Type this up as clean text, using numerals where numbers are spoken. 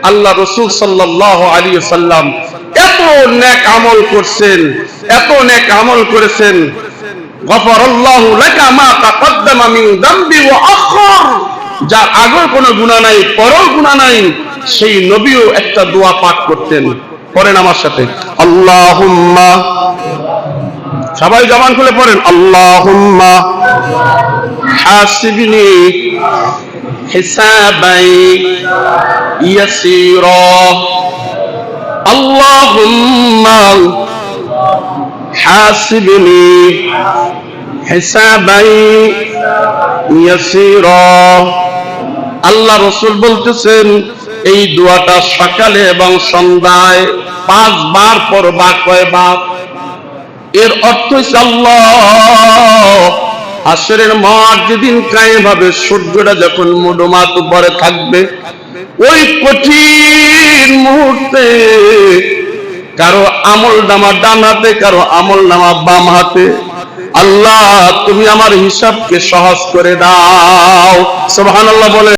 আল্লাহ রাসূল সাল্লাল্লাহু আলাইহি ওয়াসাল্লাম এত নেক আমল করছেন, এত নেক আমল করেছেন। গফারাল্লাহু লাকা মা তাকদ্দামা মিন যামবি ওয়া আখার, যার আগের কোনো গুনাহ নাই, পরের গুনাহ নাই, সেই নবীও একটা দোয়া পাঠ করতেন। পড়েন আমার সাথে, আল্লাহুম্মা, সবাই জবান খুলে পড়েন, আল্লাহুম্মা হাসিবনি হিসাবাই ইয়াসীরা, আল্লাহুম্মা হাসিবনি হিসাবাই ইয়াসীরা। আল্লাহ রাসূল বলতেছেন এই দোয়াটা সকালে এবং সন্ধ্যায় 5 বার পড়বা। কয়বার? এর অর্থ হচ্ছে আল্লাহ হাসরের মাঠ যেদিন কায়েম হবে, সূর্যটা যখন মুডমাত উপরে থাকবে, ওই কঠিন মুহূর্তে কারো আমলনামা ডান হাতে, কারো আমলনামা বাম হাতে। আল্লাহ তুমি আমার হিসাবকে সহজ করে দাও। সুবহানাল্লাহ বলে।